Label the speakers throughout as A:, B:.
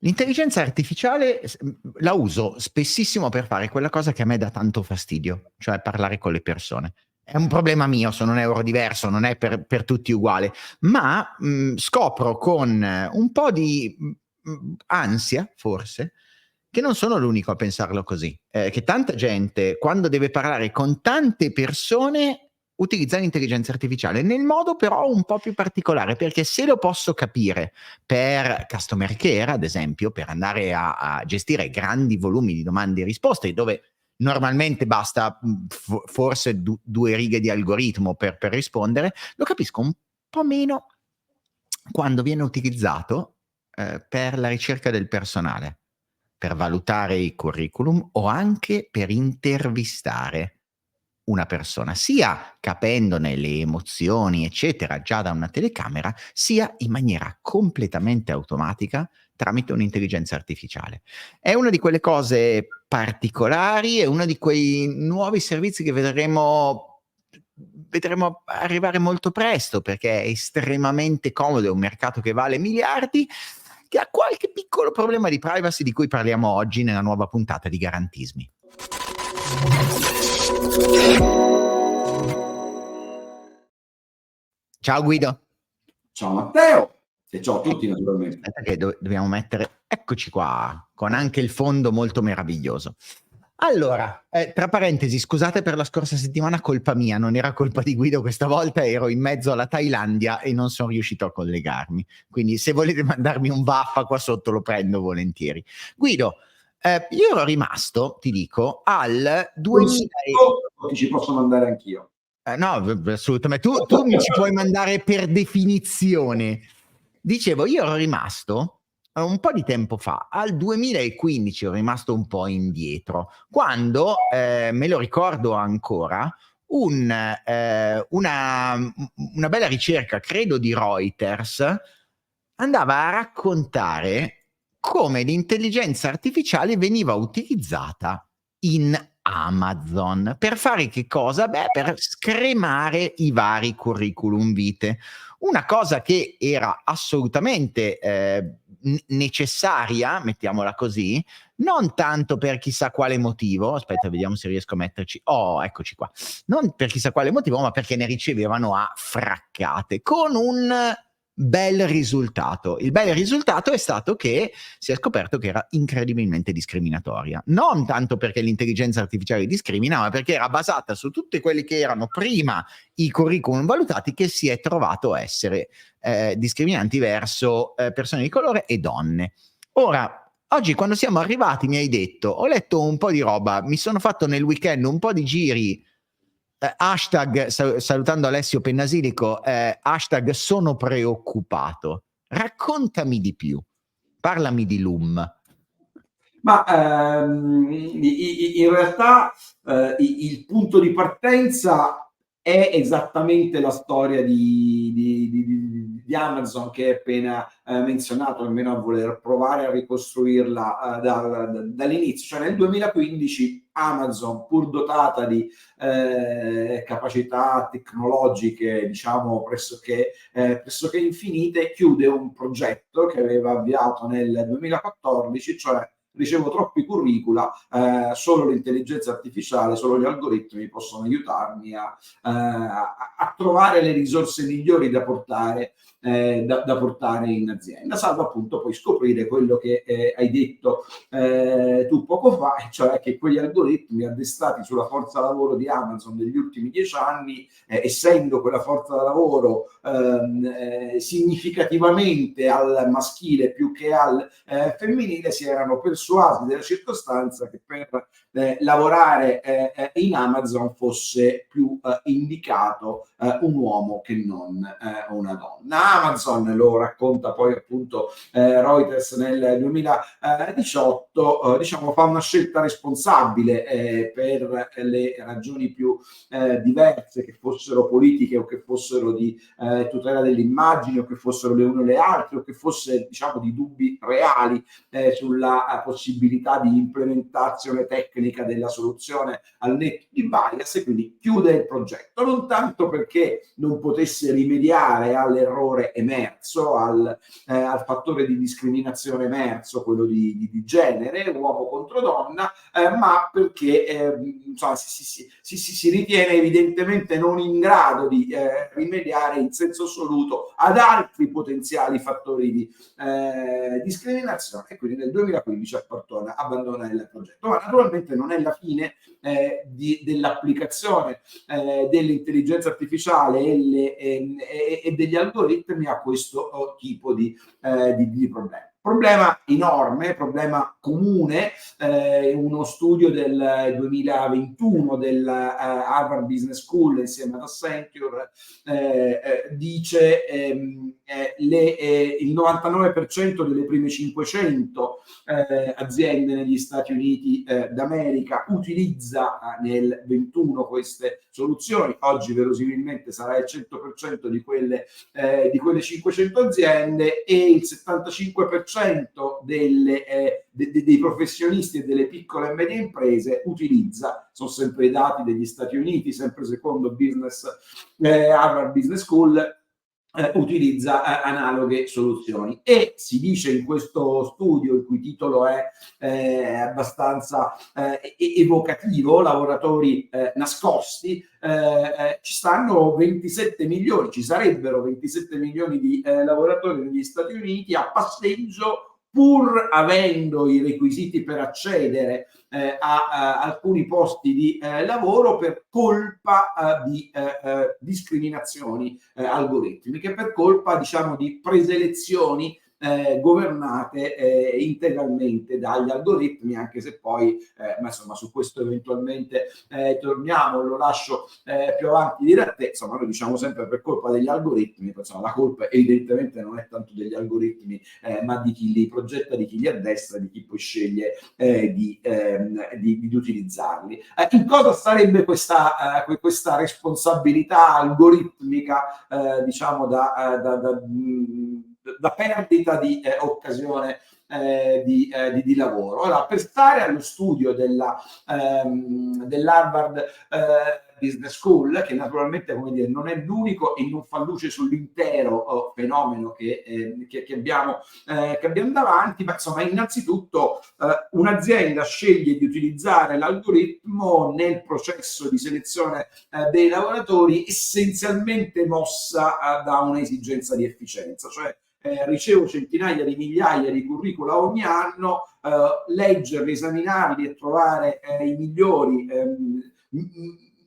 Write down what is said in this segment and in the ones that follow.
A: L'intelligenza artificiale la uso spessissimo per fare quella cosa che a me dà tanto fastidio, cioè parlare con le persone. È un problema mio, sono neurodiverso, non è per tutti uguale, ma scopro con un po' di ansia, forse, che non sono l'unico a pensarlo così, che tanta gente quando deve parlare con tante persone utilizza l'intelligenza artificiale, nel modo però un po' più particolare, perché se lo posso capire per customer care, ad esempio, per andare a gestire grandi volumi di domande e risposte, dove normalmente basta forse due righe di algoritmo per rispondere, lo capisco un po' meno quando viene utilizzato per la ricerca del personale, per valutare i curriculum o anche per intervistare una persona, sia capendone le emozioni, eccetera, già da una telecamera, sia in maniera completamente automatica tramite un'intelligenza artificiale. È una di quelle cose particolari, è uno di quei nuovi servizi che vedremo arrivare molto presto, perché è estremamente comodo, è un mercato che vale miliardi, che ha qualche piccolo problema di privacy di cui parliamo oggi nella nuova puntata di Garantismi. Ciao Guido.
B: Ciao Matteo e ciao a tutti naturalmente.
A: Aspetta che dobbiamo mettere, eccoci qua, con anche il fondo molto meraviglioso. Allora, tra parentesi, scusate per la scorsa settimana, colpa mia, non era colpa di Guido questa volta, ero in mezzo alla Thailandia e non sono riuscito a collegarmi. Quindi se volete mandarmi un vaffa qua sotto lo prendo volentieri. Guido, io ero rimasto, ti dico, al 2000
B: ti ci posso mandare anch'io.
A: No, assolutamente. Tu mi ci puoi mandare per definizione. Dicevo, io ero rimasto un po' di tempo fa, al 2015 ero rimasto un po' indietro, quando, me lo ricordo ancora, una bella ricerca, credo di Reuters, andava a raccontare come l'intelligenza artificiale veniva utilizzata in Amazon. Per fare che cosa? Beh, per scremare i vari curriculum vitae. Una cosa che era assolutamente necessaria, mettiamola così, non tanto per chissà quale motivo, aspetta, vediamo se riesco a metterci, oh, eccoci qua, non per chissà quale motivo, ma perché ne ricevevano a fraccate, con un bel risultato. Il bel risultato è stato che si è scoperto che era incredibilmente discriminatoria. Non tanto perché l'intelligenza artificiale discrimina, ma perché era basata su tutti quelli che erano prima i curriculum valutati, che si è trovato essere discriminanti verso persone di colore e donne. Ora, oggi quando siamo arrivati mi hai detto, ho letto un po' di roba, mi sono fatto nel weekend un po' di giri, hashtag, salutando Alessio Pennasilico, hashtag sono preoccupato. Raccontami di più, parlami di LUM.
B: Ma in realtà il punto di partenza è esattamente la storia di Amazon che hai appena menzionato, almeno a voler provare a ricostruirla dall'inizio. Cioè nel 2015 Amazon, pur dotata di capacità tecnologiche, diciamo, pressoché infinite, chiude un progetto che aveva avviato nel 2014, cioè ricevo troppi curricula, solo l'intelligenza artificiale, solo gli algoritmi possono aiutarmi a trovare le risorse migliori da portare in azienda, salvo appunto poi scoprire quello che hai detto tu poco fa, cioè che quegli algoritmi addestrati sulla forza lavoro di Amazon negli ultimi 10 anni, essendo quella forza lavoro significativamente al maschile più che al femminile, si erano persuasi della circostanza che per lavorare in Amazon fosse più indicato un uomo che non una donna. Amazon, lo racconta poi appunto Reuters nel 2018, diciamo fa una scelta responsabile per le ragioni più diverse, che fossero politiche o che fossero di tutela dell'immagine o che fossero le une o le altre o che fosse, diciamo, di dubbi reali sulla possibilità di implementazione tecnica della soluzione al netto di bias, e quindi chiude il progetto, non tanto perché non potesse rimediare all'errore fattore emerso, al fattore di discriminazione emerso, quello di genere, uomo contro donna, ma perché insomma, si ritiene evidentemente non in grado di rimediare in senso assoluto ad altri potenziali fattori di discriminazione, e quindi nel 2015 abbandona il progetto. Ma naturalmente non è la fine dell'applicazione dell'intelligenza artificiale e degli algoritmi a questo tipo di problemi. Problema enorme, problema comune, uno studio del 2021 del Harvard Business School insieme ad Accenture dice il 99% delle prime 500 aziende negli Stati Uniti d'America utilizza nel 21 queste soluzioni. Oggi verosimilmente sarà il 100% di quelle 500 aziende, e il 75% dei professionisti e delle piccole e medie imprese utilizza, sono sempre i dati degli Stati Uniti, sempre secondo Harvard Business School, utilizza analoghe soluzioni. E si dice in questo studio, il cui titolo è abbastanza evocativo, lavoratori nascosti, ci sarebbero 27 milioni di lavoratori negli Stati Uniti a passeggio, pur avendo i requisiti per accedere a alcuni posti di lavoro, per colpa di discriminazioni algoritmiche, per colpa, diciamo, di preselezioni governate integralmente dagli algoritmi, anche se poi, ma insomma, su questo eventualmente torniamo, lo lascio più avanti dire a te. Insomma, noi diciamo sempre per colpa degli algoritmi, insomma, la colpa evidentemente non è tanto degli algoritmi, ma di chi li progetta, di chi li addestra, di chi poi sceglie di utilizzarli. In cosa sarebbe questa responsabilità algoritmica, diciamo, da perdita di occasione di lavoro? Allora, per stare allo studio dell'Harvard Business School, che naturalmente, come dire, non è l'unico e non fa luce sull'intero fenomeno che abbiamo davanti, ma insomma, innanzitutto un'azienda sceglie di utilizzare l'algoritmo nel processo di selezione dei lavoratori, essenzialmente mossa da un'esigenza di efficienza, cioè ricevo centinaia di migliaia di curricula ogni anno, leggerli, esaminarli e trovare i migliori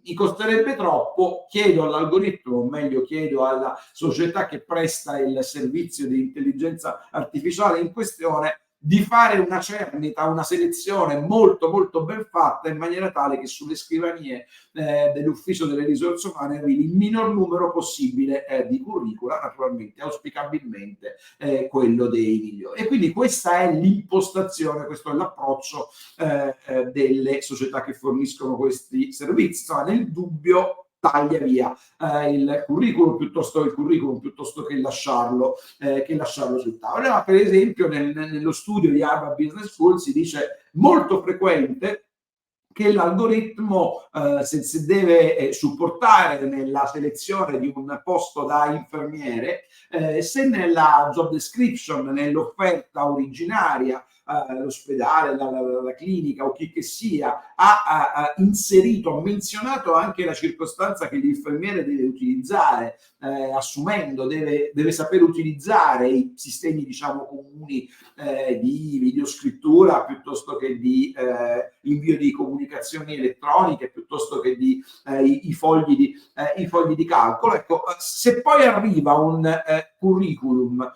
B: mi costerebbe troppo. Chiedo all'algoritmo, o meglio chiedo alla società che presta il servizio di intelligenza artificiale in questione, di fare una cernita, una selezione molto molto ben fatta, in maniera tale che sulle scrivanie dell'ufficio delle risorse umane arrivi il minor numero possibile di curricula, naturalmente, auspicabilmente quello dei migliori. E quindi questa è l'impostazione, questo è l'approccio delle società che forniscono questi servizi. Insomma, nel dubbio taglia via il curriculum piuttosto che lasciarlo sul tavolo. Ma per esempio nello studio di Harvard Business School si dice molto frequente che l'algoritmo se deve supportare nella selezione di un posto da infermiere, se nella job description, nell'offerta originaria, l'ospedale, la clinica o chi che sia ha inserito, ha menzionato anche la circostanza che l'infermiere deve utilizzare, assumendo, deve saper utilizzare i sistemi, diciamo, comuni di videoscrittura, piuttosto che di invio di comunicazioni elettroniche, piuttosto che di i fogli di calcolo. Ecco, se poi arriva un curriculum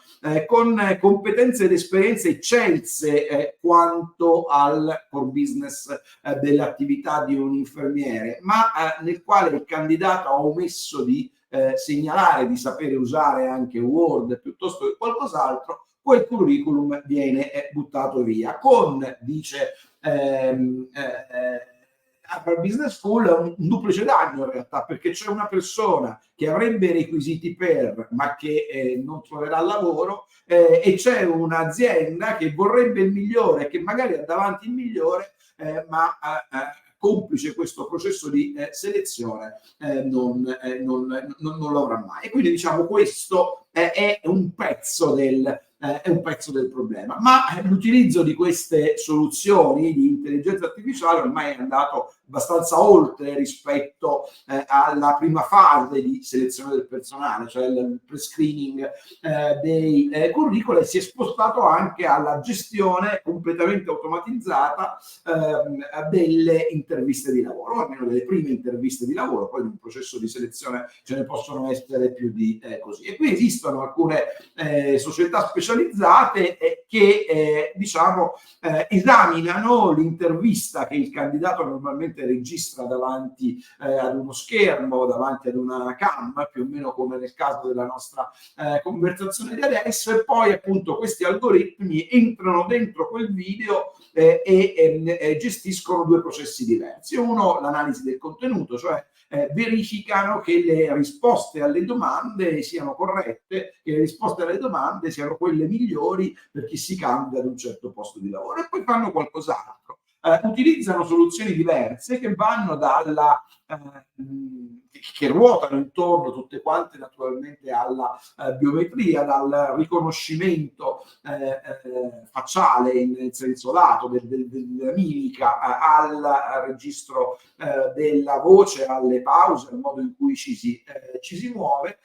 B: con competenze ed esperienze eccelse quanto al core business dell'attività di un infermiere, ma nel quale il candidato ha omesso di segnalare di sapere usare anche Word piuttosto che qualcos'altro, quel curriculum viene buttato via con, dice Harvard Business School, un duplice danno in realtà, perché c'è una persona che avrebbe i requisiti ma che non troverà lavoro, e c'è un'azienda che vorrebbe il migliore, che magari ha davanti il migliore, ma complice questo processo di selezione, non lo avrà mai. E quindi diciamo questo è un pezzo del problema. Ma l'utilizzo di queste soluzioni di intelligenza artificiale ormai è andato abbastanza oltre rispetto alla prima fase di selezione del personale, cioè il pre-screening dei curricula, e si è spostato anche alla gestione completamente automatizzata delle interviste di lavoro, o almeno delle prime interviste di lavoro. Poi in un processo di selezione ce ne possono essere più di così. E qui esistono alcune società specializzate che diciamo esaminano l'intervista che il candidato normalmente registra davanti ad uno schermo, davanti ad una cam, più o meno come nel caso della nostra conversazione di adesso, e poi appunto questi algoritmi entrano dentro quel video e gestiscono due processi diversi. Uno, l'analisi del contenuto, cioè verificano che le risposte alle domande siano corrette, che le risposte alle domande siano quelle migliori per chi si candida ad un certo posto di lavoro, e poi fanno qualcos'altro. Utilizzano soluzioni diverse che vanno dalla che ruotano intorno tutte quante naturalmente alla biometria, dal riconoscimento facciale in senso lato della mimica al registro della voce, alle pause, al modo in cui ci si muove,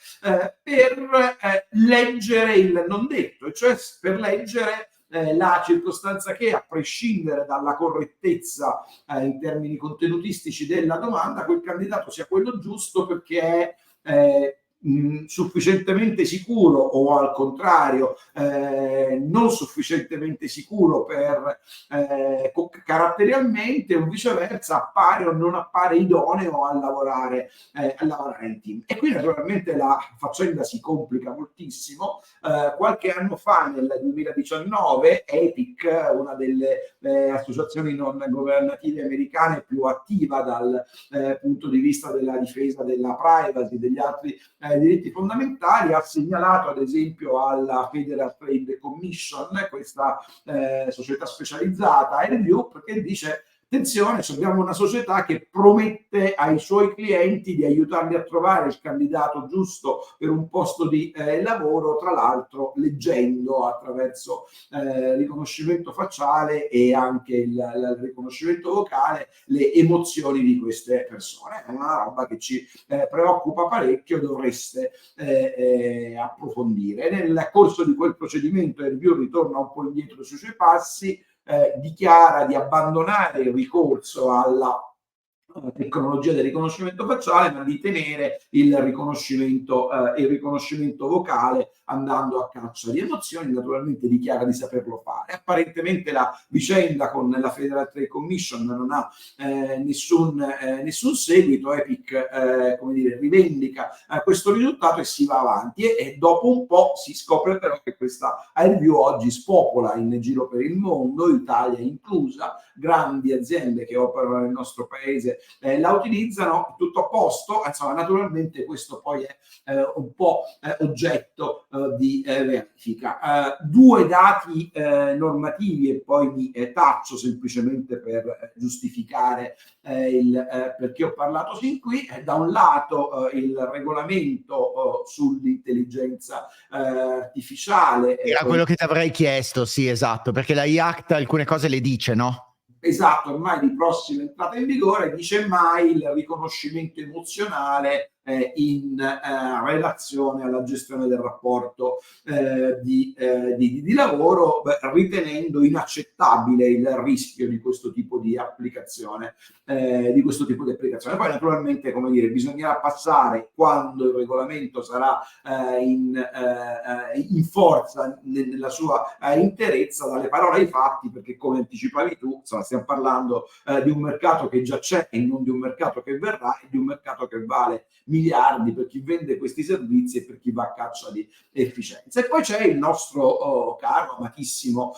B: per leggere il non detto, e cioè per leggere la circostanza che, a prescindere dalla correttezza in termini contenutistici della domanda, quel candidato sia quello giusto perché è sufficientemente sicuro, o al contrario non sufficientemente sicuro per caratterialmente, o viceversa appare o non appare idoneo a lavorare in team. E qui naturalmente la faccenda si complica moltissimo. Qualche anno fa, nel 2019, EPIC, una delle associazioni non governative americane più attiva dal punto di vista della difesa della privacy, degli altri diritti fondamentali, ha segnalato ad esempio alla Federal Trade Commission, questa società specializzata a review, perché dice: attenzione, abbiamo una società che promette ai suoi clienti di aiutarli a trovare il candidato giusto per un posto di lavoro, tra l'altro leggendo attraverso riconoscimento facciale e anche il riconoscimento vocale le emozioni di queste persone. È una roba che ci preoccupa parecchio, dovreste approfondire. Nel corso di quel procedimento, il review ritorna un po' indietro sui suoi passi, dichiara di abbandonare il ricorso alla tecnologia del riconoscimento facciale, ma di tenere il riconoscimento vocale, andando a caccia di emozioni. Naturalmente dichiara di saperlo fare. Apparentemente la vicenda con la Federal Trade Commission non ha nessun seguito. EPIC rivendica questo risultato e si va avanti, e dopo un po' si scopre però che questa review oggi spopola in giro per il mondo, Italia inclusa. Grandi aziende che operano nel nostro paese la utilizzano, tutto a posto. Insomma, naturalmente questo poi è un po' oggetto di verifica. Due dati normativi, e poi mi taccio semplicemente per giustificare perché ho parlato fin qui. Da un lato il regolamento sull'intelligenza artificiale.
A: Era quello che ti avrei chiesto, sì, esatto, perché la IACT alcune cose le dice, no?
B: Esatto, ormai di prossima entrata in vigore, dice mai il riconoscimento emozionale in relazione alla gestione del rapporto di lavoro, ritenendo inaccettabile il rischio di questo tipo di applicazione. Poi naturalmente, bisognerà passare, quando il regolamento sarà in forza nella sua interezza, dalle parole ai fatti, perché come anticipavi tu, insomma, stiamo parlando di un mercato che già c'è e non di un mercato che verrà, e di un mercato che vale miliardi per chi vende questi servizi e per chi va a caccia di efficienza. E poi c'è il nostro caro, amatissimo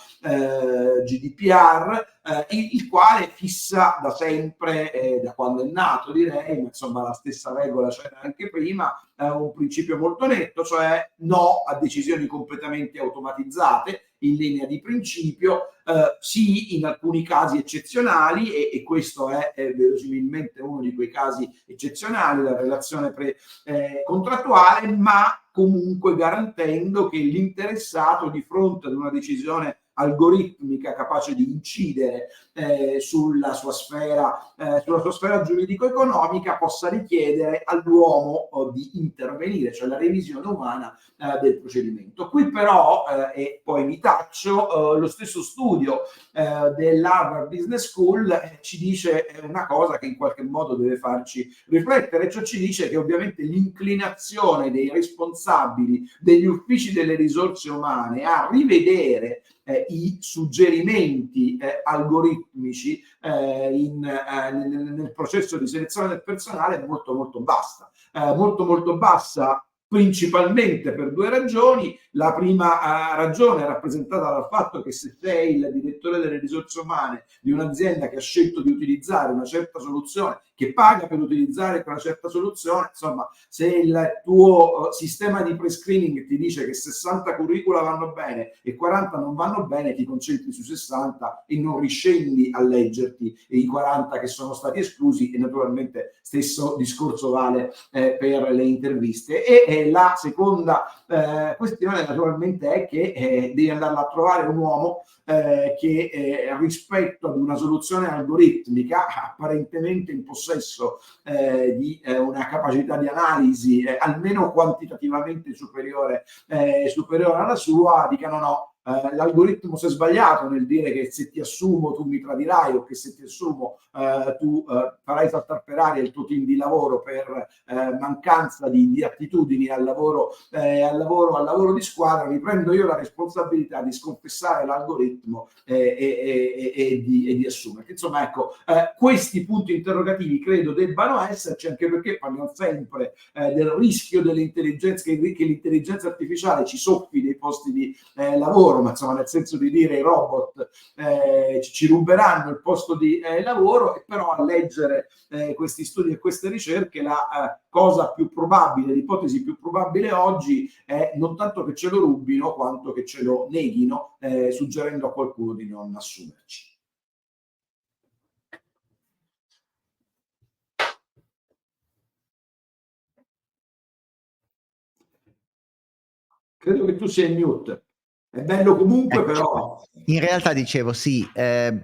B: GDPR, il quale fissa da sempre, da quando è nato direi, ma insomma la stessa regola c'era anche prima, un principio molto netto, cioè no a decisioni completamente automatizzate, in linea di principio. Sì, in alcuni casi eccezionali, e questo è verosimilmente uno di quei casi eccezionali, la relazione contrattuale, ma comunque garantendo che l'interessato, di fronte ad una decisione algoritmica capace di incidere sulla sua sfera giuridico-economica, possa richiedere all'uomo di intervenire, cioè la revisione umana del procedimento. Qui però, e poi mi taccio, lo stesso studio dell'Harvard Business School ci dice una cosa che in qualche modo deve farci riflettere, cioè ci dice che ovviamente l'inclinazione dei responsabili degli uffici delle risorse umane a rivedere i suggerimenti algoritmici nel processo di selezione del personale è molto molto bassa, molto bassa, principalmente per due ragioni. La prima ragione è rappresentata dal fatto che se sei il direttore delle risorse umane di un'azienda che ha scelto di utilizzare una certa soluzione, che paga per utilizzare quella certa soluzione, insomma, se il tuo sistema di pre-screening ti dice che 60 curricula vanno bene e 40 non vanno bene, ti concentri su 60 e non riscendi a leggerti i 40 che sono stati esclusi. E naturalmente stesso discorso vale per le interviste. E la seconda questione naturalmente è che devi andare a trovare un uomo che rispetto ad una soluzione algoritmica apparentemente in possesso di una capacità di analisi almeno quantitativamente superiore alla sua, dicano no. L'algoritmo si è sbagliato nel dire che se ti assumo tu mi tradirai, o che se ti assumo tu farai saltar per aria il tuo team di lavoro per mancanza di attitudini al lavoro di squadra. Mi prendo io la responsabilità di sconfessare l'algoritmo e di assumerti. Insomma, ecco, questi punti interrogativi credo debbano esserci, anche perché parliamo sempre del rischio dell'intelligenza, che l'intelligenza artificiale ci soffi dei posti di lavoro, ma insomma nel senso di dire i robot ci ruberanno il posto di lavoro. E però a leggere questi studi e queste ricerche la cosa più probabile, l'ipotesi più probabile oggi è non tanto che ce lo rubino quanto che ce lo neghino, suggerendo a qualcuno di non assumerci. Credo che tu sia in mute. È bello comunque, però.
A: In realtà dicevo sì,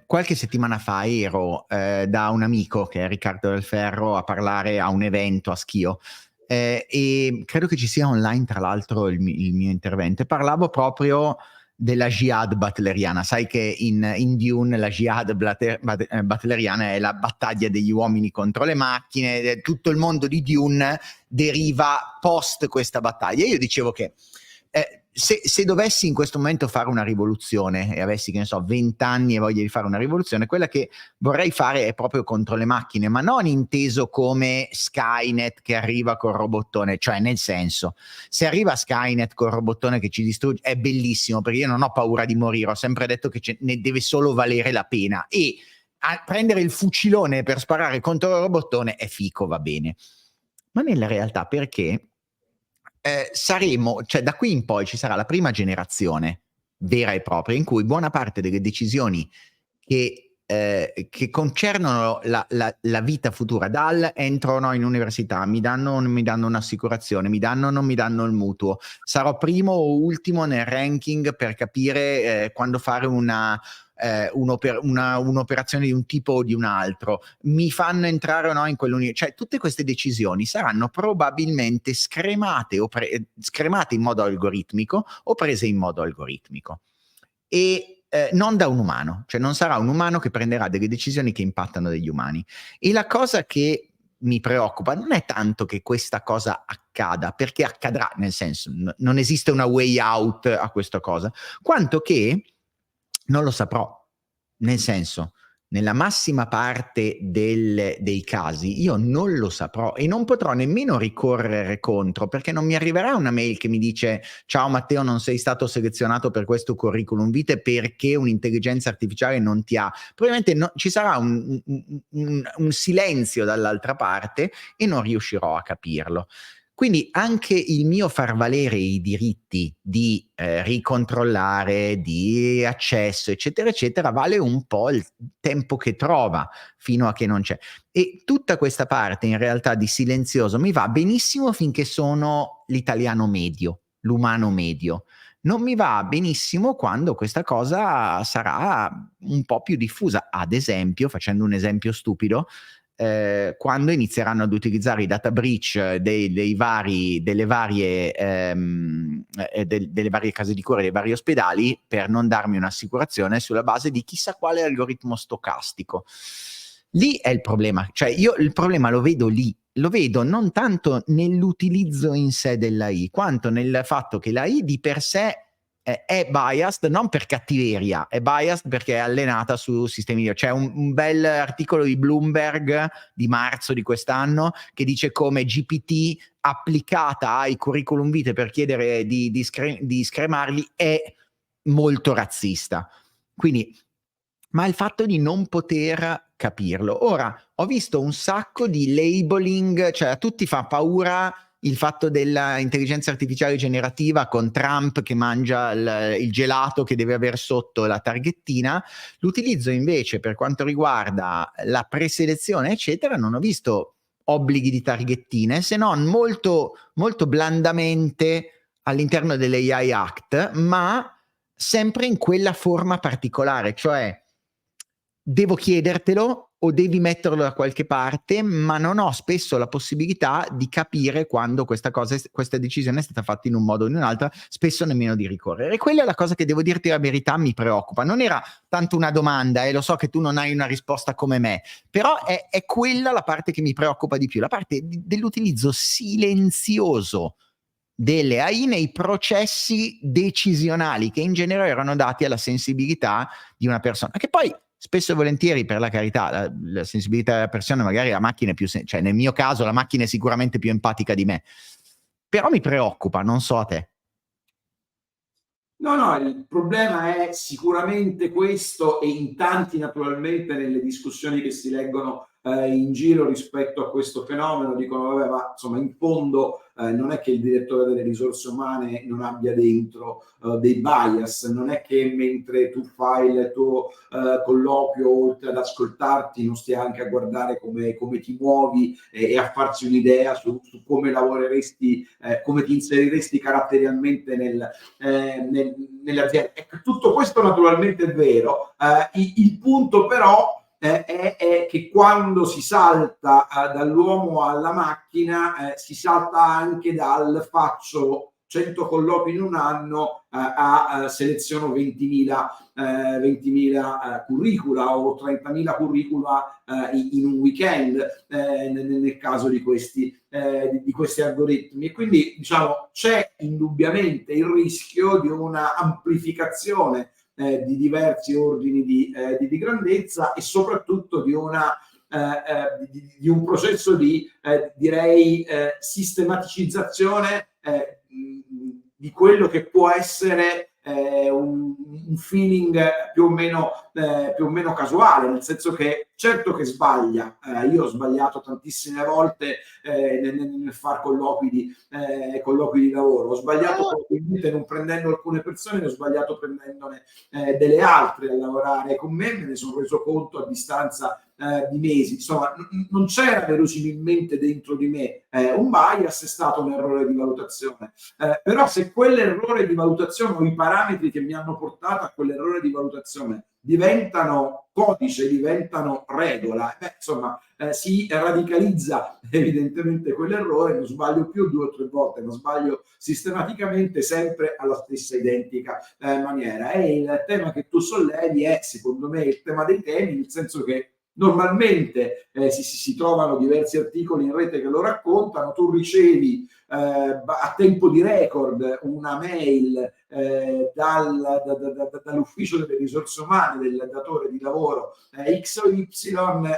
A: qualche settimana fa ero da un amico che è Riccardo Del Ferro a parlare a un evento a Schio, e credo che ci sia online tra l'altro il mio intervento, e parlavo proprio della jihad butleriana. Sai che in Dune la jihad butleriana è la battaglia degli uomini contro le macchine, tutto il mondo di Dune deriva post questa battaglia. Io dicevo che se dovessi in questo momento fare una rivoluzione e avessi, che ne so, 20 anni e voglia di fare una rivoluzione, quella che vorrei fare è proprio contro le macchine, ma non inteso come Skynet che arriva col robottone, cioè nel senso, se arriva Skynet col robottone che ci distrugge è bellissimo, perché io non ho paura di morire, ho sempre detto che ne deve solo valere la pena, e a prendere il fucilone per sparare contro il robottone è fico, va bene, ma nella realtà perché saremo, cioè da qui in poi ci sarà la prima generazione vera e propria in cui buona parte delle decisioni che concernono la vita futura, dal entro o no in università, mi danno o non mi danno un'assicurazione, mi danno o non mi danno il mutuo, sarò primo o ultimo nel ranking per capire quando fare un'operazione di un tipo o di un altro, mi fanno entrare o no in quell'università, cioè tutte queste decisioni saranno probabilmente scremate in modo algoritmico o prese in modo algoritmico, e non da un umano, cioè non sarà un umano che prenderà delle decisioni che impattano degli umani. E la cosa che mi preoccupa non è tanto che questa cosa accada, perché accadrà, nel senso non esiste una way out a questa cosa, quanto che non lo saprò, nel senso, nella massima parte dei casi io non lo saprò e non potrò nemmeno ricorrere contro, perché non mi arriverà una mail che mi dice ciao Matteo, non sei stato selezionato per questo curriculum vitae perché un'intelligenza artificiale non ti ha. Probabilmente ci sarà un silenzio dall'altra parte e non riuscirò a capirlo. Quindi anche il mio far valere i diritti di ricontrollare, di accesso, eccetera, eccetera, vale un po' il tempo che trova fino a che non c'è. E tutta questa parte in realtà di silenzioso mi va benissimo finché sono l'italiano medio, l'umano medio. Non mi va benissimo quando questa cosa sarà un po' più diffusa. Ad esempio, facendo un esempio stupido, quando inizieranno ad utilizzare i data breach delle varie case di cura, dei vari ospedali, per non darmi un'assicurazione sulla base di chissà quale algoritmo stocastico. Lì è il problema, cioè io il problema lo vedo lì, lo vedo non tanto nell'utilizzo in sé dell'AI, quanto nel fatto che l'AI di per sé è biased, non per cattiveria, è biased perché è allenata su sistemi. C'è un bel articolo di Bloomberg di marzo di quest'anno che dice come GPT applicata ai curriculum vitae per chiedere di scremarli è molto razzista. Quindi, ma il fatto di non poter capirlo. Ora, ho visto un sacco di labeling, cioè a tutti fa paura il fatto dell'intelligenza artificiale generativa con Trump che mangia il gelato che deve aver sotto la targhettina. L'utilizzo invece per quanto riguarda la preselezione, eccetera, non ho visto obblighi di targhettine, se non molto, molto blandamente all'interno dell'AI Act, ma sempre in quella forma particolare, cioè devo chiedertelo o devi metterlo da qualche parte, ma non ho spesso la possibilità di capire quando questa decisione è stata fatta in un modo o in un altro, spesso nemmeno di ricorrere. E quella è la cosa che, devo dirti la verità, mi preoccupa. Non era tanto una domanda, e lo so che tu non hai una risposta come me, però è quella la parte che mi preoccupa di più, la parte dell'utilizzo silenzioso delle AI nei processi decisionali che in genere erano dati alla sensibilità di una persona, che poi spesso e volentieri, per la carità, la sensibilità della persona, magari la macchina è più, cioè nel mio caso la macchina è sicuramente più empatica di me, però mi preoccupa, non so a te.
B: No, il problema è sicuramente questo, e in tanti naturalmente nelle discussioni che si leggono in giro rispetto a questo fenomeno dicono vabbè, ma insomma in fondo non è che il direttore delle risorse umane non abbia dentro dei bias, non è che mentre tu fai il tuo colloquio, oltre ad ascoltarti, non stia anche a guardare come ti muovi e a farsi un'idea su come lavoreresti, come ti inseriresti caratterialmente nell'azienda. Tutto questo naturalmente è vero, il punto però è che quando si salta dall'uomo alla macchina, si salta anche dal faccio 100 colloqui in un anno a seleziono 20.000 curricula o 30.000 curricula in un weekend nel caso di questi algoritmi. E quindi diciamo c'è indubbiamente il rischio di una amplificazione di diversi ordini di grandezza e soprattutto di un processo di direi sistematicizzazione di quello che può essere un feeling più o meno casuale, nel senso che certo che sbaglia, io ho sbagliato tantissime volte nel far colloqui di lavoro, ho sbagliato probabilmente non prendendo alcune persone, ne ho sbagliato prendendone delle altre a lavorare con me ne sono reso conto a distanza di mesi. Insomma, non c'era verosimilmente dentro di me un bias, è stato un errore di valutazione, però se quell'errore di valutazione o i parametri che mi hanno portato a quell'errore di valutazione diventano codice, diventano regola, insomma si radicalizza evidentemente quell'errore, non sbaglio più 2 o 3 volte, non sbaglio sistematicamente sempre alla stessa identica maniera. E il tema che tu sollevi è secondo me il tema dei temi, nel senso che normalmente si trovano diversi articoli in rete che lo raccontano, tu ricevi a tempo di record una mail dall'ufficio delle risorse umane del datore di lavoro X o Y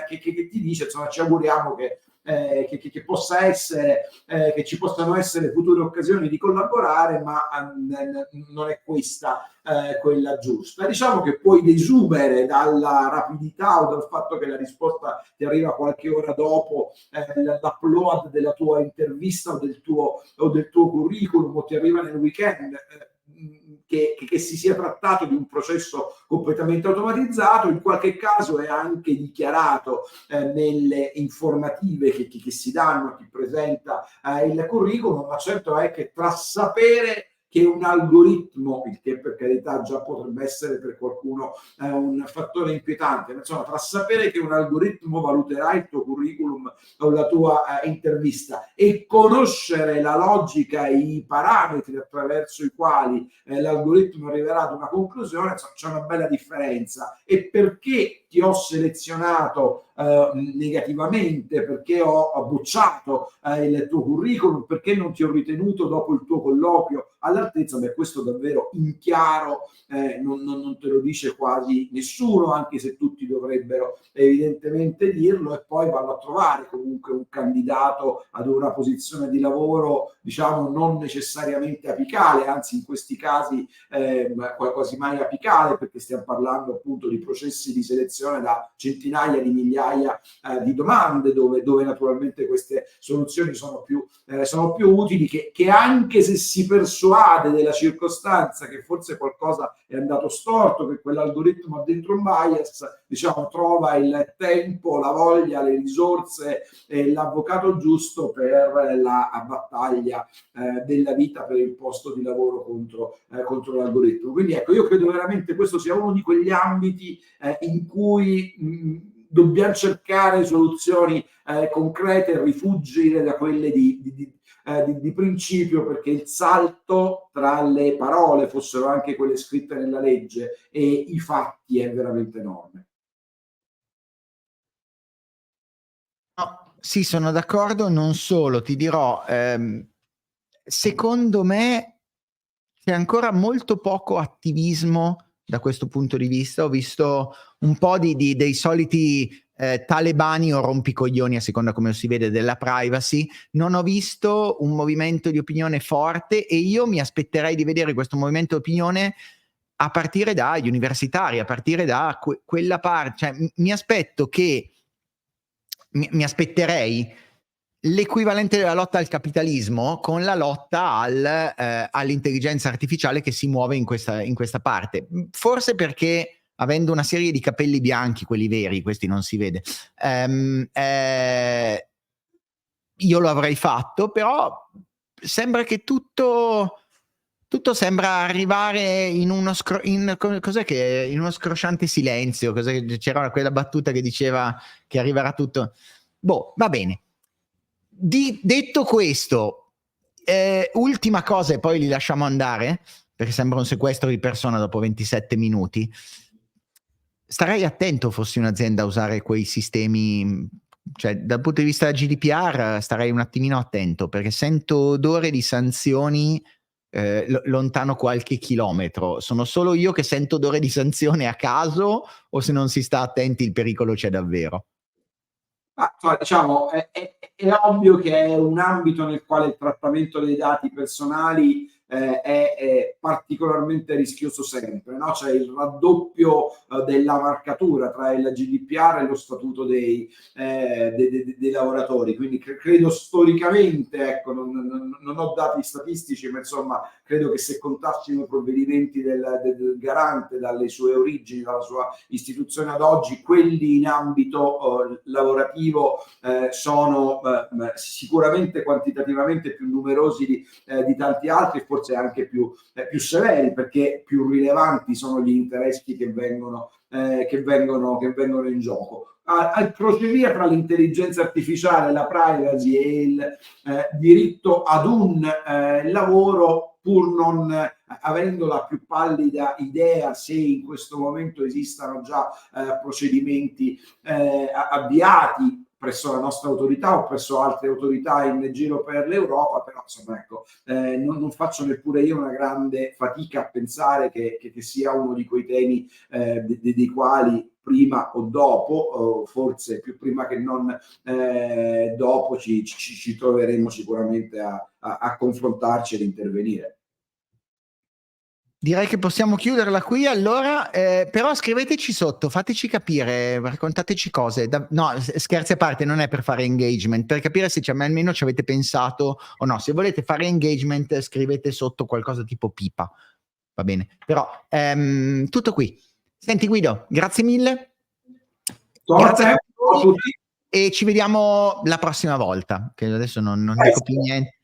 B: che ti dice insomma ci auguriamo che che possa essere, che ci possano essere future occasioni di collaborare, ma non è questa quella giusta. Diciamo che puoi desumere dalla rapidità o dal fatto che la risposta ti arriva qualche ora dopo l'upload della tua intervista o del tuo curriculum, o ti arriva nel weekend, che si sia trattato di un processo completamente automatizzato. In qualche caso è anche dichiarato nelle informative che si danno a chi presenta il curriculum, ma certo è che tra sapere che un algoritmo, il che per carità già potrebbe essere per qualcuno un fattore inquietante, ma insomma, tra sapere che un algoritmo valuterà il tuo curriculum o la tua intervista e conoscere la logica e i parametri attraverso i quali l'algoritmo arriverà ad una conclusione, insomma, c'è una bella differenza. E perché ti ho selezionato negativamente, perché ho bocciato il tuo curriculum, perché non ti ho ritenuto dopo il tuo colloquio all'altezza? Beh, questo davvero in chiaro non te lo dice quasi nessuno, anche se tutti dovrebbero evidentemente dirlo, e poi vanno a trovare comunque un candidato ad una posizione di lavoro, diciamo, non necessariamente apicale, anzi in questi casi quasi mai apicale, perché stiamo parlando appunto di processi di selezione da centinaia di migliaia di domande, dove naturalmente queste soluzioni sono più utili, che anche se si persuade della circostanza che forse qualcosa è andato storto, che quell'algoritmo ha dentro un bias, diciamo, trova il tempo, la voglia, le risorse e l'avvocato giusto per la battaglia della vita per il posto di lavoro contro l'algoritmo. Quindi ecco, io credo veramente questo sia uno di quegli ambiti in cui dobbiamo cercare soluzioni concrete e rifuggire da quelle di principio, perché il salto tra le parole, fossero anche quelle scritte nella legge, e i fatti è veramente enorme.
A: No, sì, sono d'accordo. Non solo, ti dirò, secondo me c'è ancora molto poco attivismo da questo punto di vista. Ho visto un po' dei soliti talebani o rompicoglioni, a seconda come lo si vede, della privacy. Non ho visto un movimento di opinione forte, e io mi aspetterei di vedere questo movimento di opinione a partire dagli universitari, a partire da quella parte. Cioè, mi aspetterei l'equivalente della lotta al capitalismo con la lotta all'intelligenza artificiale che si muove in questa parte. Forse perché, avendo una serie di capelli bianchi, quelli veri, questi non si vede, io lo avrei fatto, però sembra che tutto sembra arrivare in uno scrosciante silenzio. C'era quella battuta che diceva che arriverà tutto. Boh, va bene. Detto questo, ultima cosa e poi li lasciamo andare, perché sembra un sequestro di persona dopo 27 minuti. Starei attento, fossi un'azienda, a usare quei sistemi, cioè dal punto di vista della GDPR starei un attimino attento, perché sento odore di sanzioni lontano qualche chilometro. Sono solo io che sento odore di sanzione a caso, o se non si sta attenti il pericolo c'è davvero?
B: Diciamo, è ovvio che è un ambito nel quale il trattamento dei dati personali è particolarmente rischioso sempre, no? C'è il raddoppio della marcatura tra il GDPR e lo statuto dei lavoratori, quindi credo storicamente, ecco, non ho dati statistici, ma insomma credo che se contassimo i provvedimenti del garante dalle sue origini, dalla sua istituzione ad oggi, quelli in ambito lavorativo sono sicuramente quantitativamente più numerosi di tanti altri, forse anche più severi, perché più rilevanti sono gli interessi che vengono in gioco. Al crocevia tra l'intelligenza artificiale, la privacy e il diritto ad un lavoro, pur non avendo la più pallida idea se in questo momento esistano già procedimenti avviati presso la nostra autorità o presso altre autorità in giro per l'Europa, però insomma ecco, non faccio neppure io una grande fatica a pensare che sia uno di quei temi dei quali prima o dopo, forse più prima che non dopo, ci troveremo sicuramente a confrontarci ed intervenire.
A: Direi che possiamo chiuderla qui allora, però scriveteci sotto, fateci capire, raccontateci cose. No, scherzi a parte, non è per fare engagement, per capire se almeno ci avete pensato o no. Se volete fare engagement, scrivete sotto qualcosa tipo pipa, va bene. Però tutto qui. Senti Guido, grazie mille. Grazie a tutti e ci vediamo la prossima volta, che adesso non dico più niente.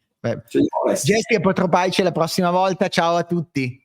A: Gesti e Potropaice la prossima volta, ciao a tutti.